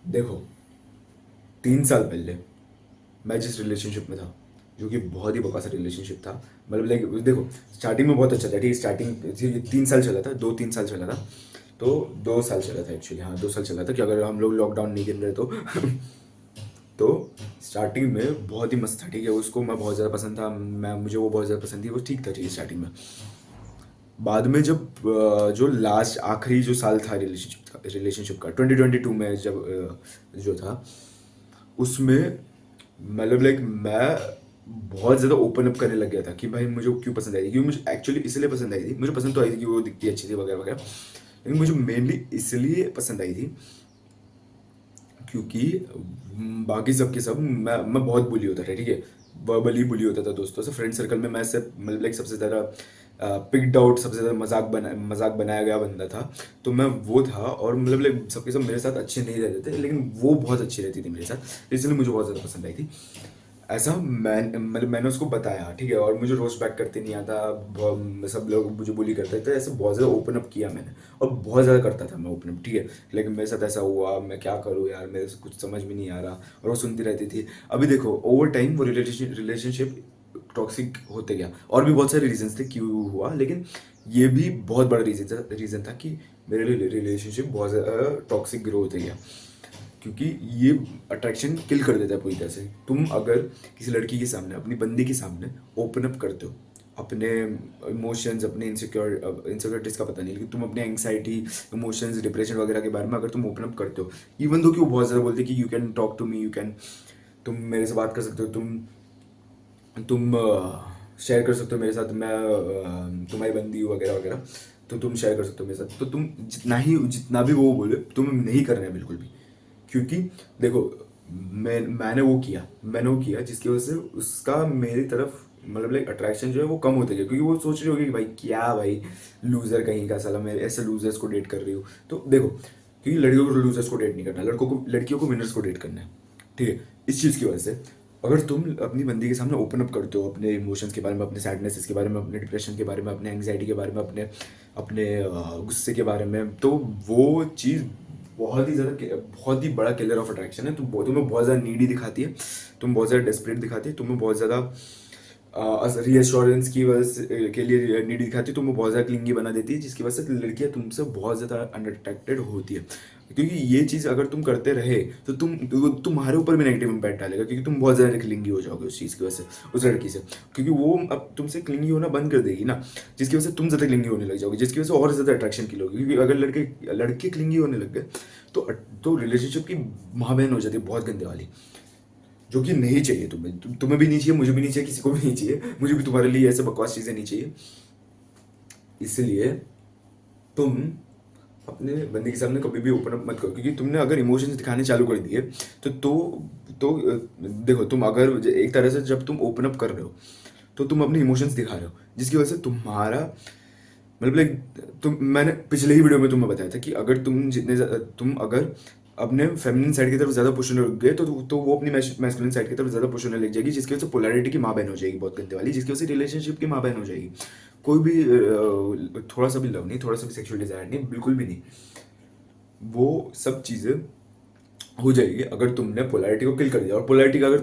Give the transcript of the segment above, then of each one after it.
देखो, 3 साल पहले मैं जिस रिलेशनशिप में था, जो कि बहुत ही बकवास रिलेशनशिप था, मतलब लाइक देखो, स्टार्टिंग में बहुत अच्छा था, ठीक है, स्टार्टिंग 3 साल चला था, 2-3 साल चला था, तो 2 साल चला था एक्चुअली, हाँ 2 साल चला था, कि अगर हम लोग लॉकडाउन नहीं गिन रहे तो तो स्टार्टिंग में बहुत ही मस्त था, ठीक है, उसको मैं बहुत ज़्यादा पसंद था, मैं मुझे वो बहुत ज़्यादा पसंद थी, वो ठीक था, ठीक है, स्टार्टिंग में। बाद में जब जो लास्ट आखिरी जो साल था रिलेशनशिप का 2022 में, जब जो था उसमें, मतलब लाइक मैं बहुत ज़्यादा ओपन अप करने लग गया था कि भाई मुझे वो क्यों पसंद आई थी, क्योंकि मुझे एक्चुअली इसलिए पसंद आई थी, मुझे पसंद तो आई थी कि वो दिखती अच्छी थी वगैरह वगैरह, लेकिन मुझे मेनली इसलिए पसंद आई थी क्योंकि बाकी सब के सब मैं बहुत बुली होता था, ठीक है, वर्बली बुली होता था दोस्तों से, फ्रेंड सर्कल में मैं से मतलब लाइक सबसे ज़्यादा पिक्ड आउट, सबसे ज़्यादा मजाक बनाया गया बंदा था, तो मैं वो था, और मतलब लाइक सबके सब मेरे साथ अच्छे नहीं रहते थे, लेकिन वो बहुत अच्छी रहती थी मेरे साथ, इसलिए मुझे बहुत ज़्यादा पसंद आई थी। ऐसा मतलब मैंने उसको बताया, ठीक है, और मुझे रोस्ट बैक करते नहीं आता, सब लोग मुझे बुली करते थे, ऐसे बहुत ज़्यादा ओपन अप किया मैंने, और बहुत ज़्यादा करता था मैं ओपन अप, ठीक है, लेकिन मेरे साथ ऐसा हुआ, मैं क्या करूँ यार, मेरे से कुछ समझ में नहीं आ रहा, और वो सुनती रहती थी। अभी देखो, ओवर टाइम वो रिलेशनशिप टॉक्सिक होते गया, और भी बहुत सारे रीजंस थे क्यों हुआ, लेकिन ये भी बहुत बड़ा रीज़न था कि मेरे रिलेशनशिप बहुत ज़्यादा टॉक्सिक ग्रो होते गया, क्योंकि ये अट्रैक्शन किल कर देता है पूरी तरह से। तुम अगर किसी लड़की के सामने, अपनी बंदी के सामने ओपन अप करते हो अपने इमोशंस, अपने इनसिक्योरिटीज का पता नहीं, लेकिन तुम अपने एंग्जाइटी, इमोशंस, डिप्रेशन वगैरह के बारे में अगर तुम ओपन अप करते हो, इवन दो कि वो बहुत ज़्यादा बोलते हैं कि you can talk to me, you can, तुम मेरे से बात कर सकते हो, तुम शेयर कर सकते हो मेरे साथ, मैं तुम्हारी बंदी हूँ वगैरह वगैरह, तो तुम शेयर कर सकते हो मेरे साथ, तो तुम जितना भी वो बोले तुम्हें नहीं करना है बिल्कुल भी, क्योंकि देखो, मैंने वो किया जिसकी वजह से उसका मेरी तरफ मतलब लाइक अट्रैक्शन जो है वो कम होते गया, क्योंकि वो सोच रही होगी कि भाई क्या भाई, लूजर कहीं का साला, मैं ऐसे लूजर्स को डेट कर रही हूँ, तो देखो, क्योंकि लड़कियों को लूजर्स को डेट नहीं करना, लड़कियों को विनर्स को डेट करना है, ठीक है, इस चीज़ की वजह से अगर तुम अपनी बंदी के सामने ओपन अप करते हो अपने इमोशंस के बारे में, अपने सैडनेस के बारे में, अपने डिप्रेशन के बारे में, अपने एंग्जाइटी के बारे में, अपने अपने गुस्से के बारे में, तो वो चीज़ बहुत ही बड़ा किलर ऑफ अट्रैक्शन है, तुम्हें बहुत ज़्यादा नीडी दिखाती है, तुम बहुत ज़्यादा डेस्परेट दिखाती है, तुम्हें बहुत ज़्यादा रीअश्योरेंस की वजह से के लिए नीड दिखाती है, तुम्हें बहुत ज़्यादा क्लिंगी बना देती है, जिसकी वजह से लड़कियां तुमसे बहुत ज़्यादा अनअट्रैक्टेड होती है, क्योंकि ये चीज़ अगर तुम करते रहे तो तुम्हारे ऊपर भी नेगेटिव इंपैक्ट डालेगा, क्योंकि तुम बहुत ज़्यादा क्लिंगी हो जाओगे उस चीज़ की वजह से, उस लड़की से, क्योंकि वो अब तुमसे क्लिंगी होना बंद कर देगी ना, जिसकी वजह से तुम ज़्यादा क्लिंगी होने लग जाओगे, जिसकी वजह से और ज़्यादा अट्रैक्शन की होगी, क्योंकि अगर लड़के लड़के क्लिंगी होने लग गए तो रिलेशनशिप की महाबहन हो जाती है बहुत गंदे वाली, जो कि नहीं चाहिए तुम्हें भी नहीं चाहिए, मुझे भी नहीं चाहिए, किसी को भी नहीं चाहिए, मुझे भी तुम्हारे लिए ऐसे बकवास चीज़ें नहीं चाहिए, इसलिए तुम अपने बंदे के सामने कभी भी ओपन अप मत करो, क्योंकि तुमने अगर इमोशंस दिखाने चालू कर दिए देखो, तुम अगर एक तरह से जब तुम ओपन अप कर रहे हो तो तुम अपने इमोशंस दिखा रहे हो, जिसकी वजह से तुम्हारा मतलब लाइक, मैंने पिछले ही वीडियो में तुम्हें बताया था कि अगर तुम अगर अपने फेमिनिन साइड की तरफ ज़्यादा पुश होने लग गए तो वो अपनी मैस्कुलिन साइड की तरफ ज़्यादा पुश होने लग जाएगी, जिसकी वजह से पोलैरिटी की माँ बहन हो जाएगी बहुत गंदे वाली, जिसकी वजह से रिलेशनशिप की माँ बहन हो जाएगी, कोई भी थोड़ा सा भी लव नहीं, थोड़ा सा भी सेक्सुअल डिजायर नहीं, बिल्कुल भी नहीं, वो सब चीज़ें हो जाएगी अगर तुमने पोलैरिटी को किल कर दिया, और पोलैरिटी का अगर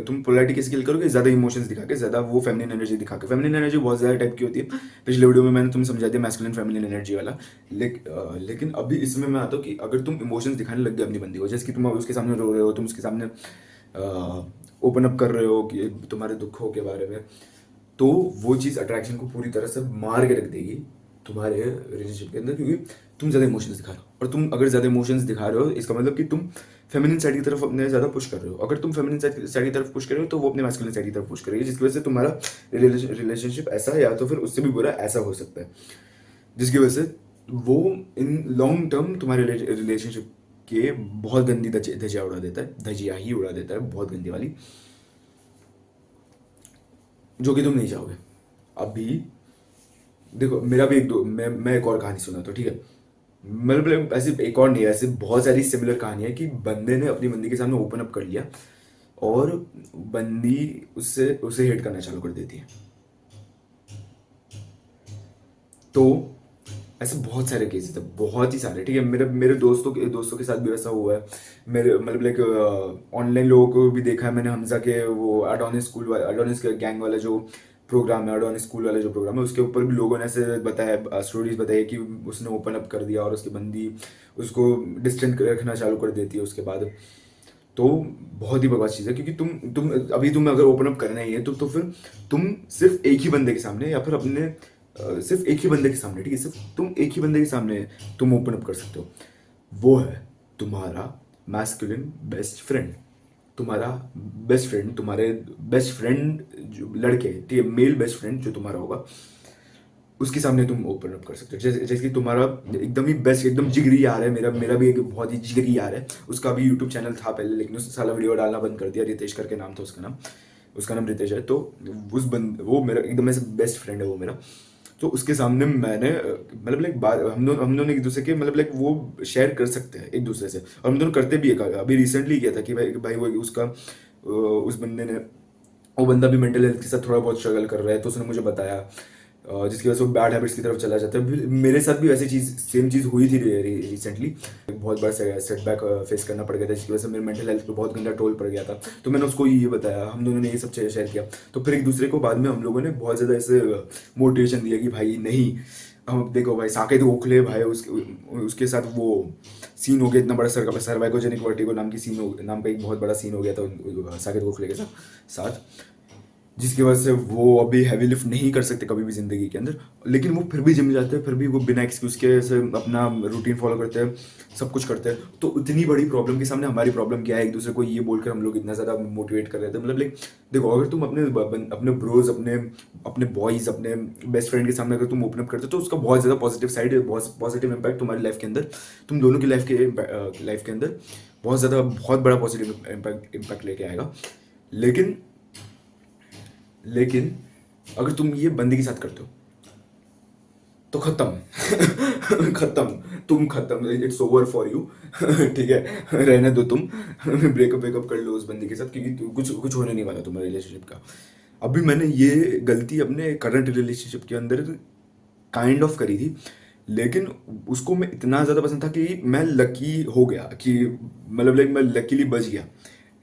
तुम पोलैरिटी कैसे किल करोगे, ज़्यादा इमोशंस दिखा के, ज़्यादा वो फेमिनिन एनर्जी दिखा के, फेमिनिन एनर्जी बहुत ज़्यादा टाइप की होती है, पिछले वीडियो में मैंने तुम्हें समझा दिया मैस्कुलिन फेमिनिन एनर्जी वाला, लेकिन अभी इसमें मैं आता हूँ कि अगर तुम इमोशंस दिखाने लग गए अपनी बंदी को, जैसे कि तुम उसके सामने रो रहे हो, तुम उसके सामने ओपन अप कर रहे हो कि तुम्हारे दुखों के बारे में, तो वो चीज़ अट्रैक्शन को पूरी तरह से मार के रख देगी तुम्हारे रिलेशनशिप के अंदर, क्योंकि तुम ज़्यादा इमोशंस दिखा रहे हो, और तुम अगर ज़्यादा इमोशंस दिखा रहे हो इसका मतलब कि तुम फेमिनिन साइड की तरफ अपने ज़्यादा पुश कर रहे हो, अगर तुम फेमिनिन साइड की तरफ पुश कर रहे हो तो वो अपने मैस्कुलिन साइड की तरफ पुश करेगी, जिसकी वजह से तुम्हारा रिलेशनशिप ऐसा, या तो फिर उससे भी बुरा ऐसा हो सकता है, जिसकी वजह से वो इन लॉन्ग टर्म तुम्हारे रिलेशनशिप के बहुत गंदी धजिया उड़ा देता है, धजिया ही उड़ा देता है बहुत गंदी वाली, जो कि तुम नहीं चाहोगे। अभी देखो, मेरा भी मैं एक और कहानी सुना तो, ठीक है, मतलब ऐसे एक और नहीं है, ऐसे बहुत सारी सिमिलर कहानी है कि बंदे ने अपनी बंदी के सामने ओपन अप कर लिया, और बंदी उससे उसे हेट करना चालू कर देती है, तो ऐसे बहुत सारे केसेस है, बहुत ही सारे, ठीक है। मेरे मेरे दोस्तों के साथ भी ऐसा हुआ है। मेरे मतलब लाइक ऑनलाइन लोगों को भी देखा है मैंने, हमजा के वो अडोनिस के गैंग वाला जो प्रोग्राम है, अडोनिस स्कूल वाला जो प्रोग्राम है, उसके ऊपर भी लोगों ने ऐसे बताया, स्टोरीज बताई कि उसने ओपन अप कर दिया और उसकी बंदी उसको डिस्टेंट रखना चालू कर देती है उसके बाद। तो बहुत ही बकवास चीज़ है, क्योंकि तुम अगर ओपन अप करना ही है तो फिर तुम सिर्फ एक ही बंदे के सामने, या फिर अपने सिर्फ एक ही बंदे के सामने, ठीक है, सिर्फ तुम एक ही बंदे के सामने तुम ओपन अप कर सकते हो। वो है तुम्हारा मैस्कुलिन बेस्ट फ्रेंड, तुम्हारा बेस्ट फ्रेंड, तुम्हारे बेस्ट फ्रेंड जो लड़के, ठीक है, मेल बेस्ट फ्रेंड जो तुम्हारा होगा, उसके सामने तुम ओपन अप कर सकते हो। जैसे कि तुम्हारा एकदम ही बेस्ट, एकदम जिगरी यार है, मेरा भी एक बहुत ही जिगरी यार है। उसका भी यूट्यूब चैनल था पहले, लेकिन उसने साला वीडियो डालना बंद कर दिया। रितेश करके नाम था उसका नाम रितेश है। तो वो मेरा एकदम ऐसे बेस्ट फ्रेंड है वो मेरा। तो उसके सामने मैंने मतलब लाइक बात, हम दोनों एक दूसरे के मतलब लाइक वो शेयर कर सकते हैं एक दूसरे से, और हम दोनों करते भी है। अभी रिसेंटली किया था कि भाई वो उसका उस बंदे ने, वो बंदा भी मेंटल हेल्थ के साथ थोड़ा बहुत स्ट्रगल कर रहा है, तो उसने मुझे बताया, जिसकी वजह से वो बैड हैबिट्स की तरफ चला जाता है। मेरे साथ भी वैसी सेम चीज़ हुई थी रिसेंटली। बहुत बार सेटबैक फेस करना पड़ गया था, जिसकी वजह से मेरे मेंटल हेल्थ पे बहुत गंदा टोल पड़ गया था। तो मैंने उसको ये बताया, हम दोनों ने ये सब शेयर किया। तो फिर एक दूसरे को बाद में हम लोगों ने बहुत ज़्यादा ऐसे मोटिवेशन दिया कि भाई नहीं, हम देखो भाई साकेत गोखले भाई, उसके साथ वो सीन हो गया इतना बड़ा, सर्वाइकोजेनिक वर्टिगो नाम का एक बहुत बड़ा सीन हो गया था साकेत गोखले के साथ, जिसकी वजह से वो अभी हैवी लिफ्ट नहीं कर सकते कभी भी ज़िंदगी के अंदर। लेकिन वो फिर भी जिम जाते हैं, फिर भी वो बिना एक्सक्यूज़ के ऐसे अपना रूटीन फॉलो करते हैं, सब कुछ करते हैं। तो इतनी बड़ी प्रॉब्लम के सामने हमारी प्रॉब्लम क्या है, एक दूसरे को ये बोलकर हम लोग इतना ज़्यादा मोटिवेट कर रहे थे। मतलब लाइक देखो, अगर तुम अपने ब्रोज, अपने बॉयज़, अपने बेस्ट फ्रेंड के सामने अगर तुम ओपन अप करते हो, तो उसका बहुत ज़्यादा पॉजिटिव साइड है, बहुत पॉजिटिव इम्पैक्ट तुम्हारी लाइफ के अंदर, तुम दोनों की लाइफ के अंदर बहुत बड़ा पॉजिटिव इम्पैक्ट लेके आएगा। लेकिन अगर तुम ये बंदे के साथ करते हो तो खत्म तुम खत्म, इट्स ओवर फॉर यू। ठीक है, रहने दो तुम, ब्रेकअप कर लो उस बंदे के साथ, क्योंकि कुछ कुछ होने नहीं वाला तुम्हारे रिलेशनशिप का। अभी मैंने ये गलती अपने करंट रिलेशनशिप के अंदर काइंड ऑफ करी थी, लेकिन उसको मैं इतना ज़्यादा पसंद था कि मैं लकी हो गया, कि मतलब लाइक मैं लकीली बच गया।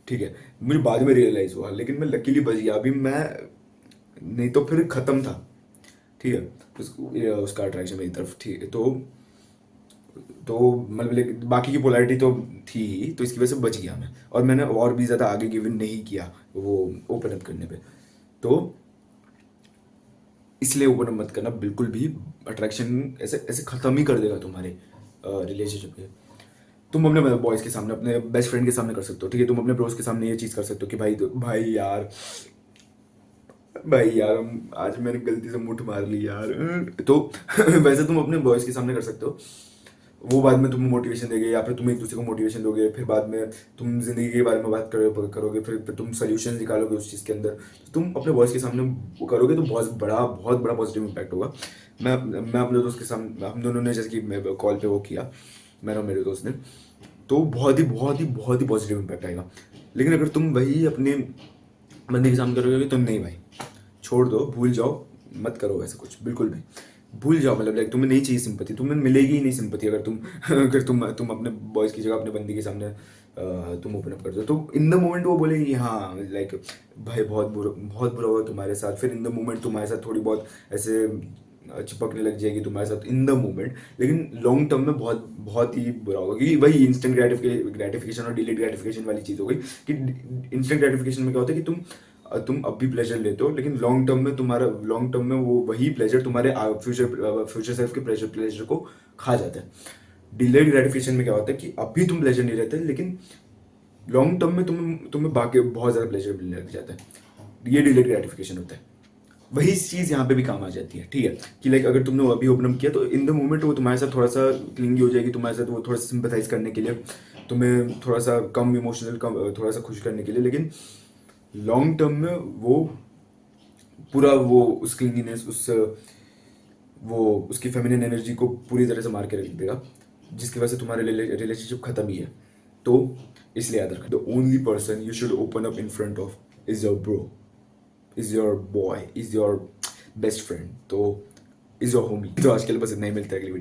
ठीक है, मुझे बाद में रियलाइज़ हुआ, लेकिन मैं लकीली बच गया। अभी मैं, नहीं तो फिर ख़त्म था। ठीक है, उसका अट्रैक्शन मेरी तरफ, ठीक है। तो मतलब लाइक बाकी की पोलैरिटी तो थी ही, तो इसकी वजह से बच गया मैं, और मैंने और भी ज़्यादा आगे गिवन नहीं किया वो ओपन अप करने पे। तो इसलिए ओपन अप मत करना बिल्कुल भी। अट्रैक्शन ऐसे ऐसे ख़त्म ही कर देगा तुम्हारे रिलेशनशिप के। तुम अपने बॉयज़ के सामने, अपने बेस्ट फ्रेंड के सामने कर सकते हो, ठीक है। तुम अपने ब्रोस के सामने ये चीज़ कर सकते हो कि भाई यार आज मैंने गलती से मुठ मार ली यार। तो वैसे तुम अपने बॉयज़ के सामने कर सकते हो। वो बाद में तुम्हें मोटिवेशन देंगे, या फिर तुम एक दूसरे को मोटिवेशन दोगे। फिर बाद में तुम जिंदगी के बारे में बात करोगे, फिर तुम सोल्यूशन निकालोगे उस चीज़ के अंदर। तुम अपने बॉयज़ के सामने वो करोगे तो बहुत बड़ा पॉजिटिव इम्पैक्ट होगा। मैं अपने दोस्त के सामने, हम दोनों ने जैसे कि कॉल पे वो किया, मैंने और मेरे दोस्त ने, तो बहुत ही पॉजिटिव इम्पैक्ट आएगा। लेकिन अगर तुम वही अपने बंदे के सामने करोगे तो नहीं भाई, छोड़ दो, भूल जाओ, मत करो वैसे कुछ, बिल्कुल भी भूल जाओ। मतलब लाइक तुम्हें नहीं चाहिए सिंपति, तुम्हें मिलेगी ही नहीं सिंपति अगर तुम अपने बॉयज़ की जगह अपने बंदी के सामने तुम ओपन अप कर दो। तो इन द मोमेंट वो बोलेगी हाँ लाइक भाई बहुत बुरा हुआ तुम्हारे साथ। फिर इन द मोमेंट तुम्हारे साथ थोड़ी बहुत ऐसे चिपकने लग जाएगी तुम्हारे साथ इन द मोमेंट, लेकिन लॉन्ग टर्म में बहुत ही बुरा होगा। क्योंकि वही इंस्टेंट ग्रेटिफिकेशन और डिलेड ग्रेटिफिकेशन वाली चीज़ हो गई, कि इंस्टेंट ग्रेटिफिकेशन में क्या होता है कि तुम अब भी प्लेजर लेते हो, लेकिन लॉन्ग टर्म में वो वही प्लेजर तुम्हारे फ्यूचर सेल्फ के प्लेजर को खा जाता है। डिलेड ग्रेटिफिकेशन में क्या होता है कि अभी तुम प्लेजर नहीं रहते, लेकिन लॉन्ग टर्म में तुम्हें बाकी बहुत ज़्यादा प्लेजर मिलने लग जाता है। ये डिलेड ग्रेटिफिकेशन होता है। वही चीज़ यहाँ पे भी काम आ जाती है, ठीक है, कि लाइक अगर तुमने अभी ओपन अप किया तो इन द मोमेंट वो तुम्हारे साथ थोड़ा सा क्लिंगी हो जाएगी, तुम्हारे साथ वो थोड़ा सा सिंपथाइज करने के लिए, तुम्हें थोड़ा सा कम इमोशनल, थोड़ा सा खुश करने के लिए। लेकिन लॉन्ग टर्म में वो पूरा वो उस क्लिंगीनेस, उसकी फेमिनिन एनर्जी को पूरी तरह से मार के रख देगा, जिसकी वजह से तुम्हारे रिलेशनशिप खत्म ही है। तो इसलिए याद रखना, the only person you should open up in front of is your bro, is your boy, is your best friend, तो इज योर होमी। तो आज के लिए बस इतना ही, मिलता है अगली वीडियो।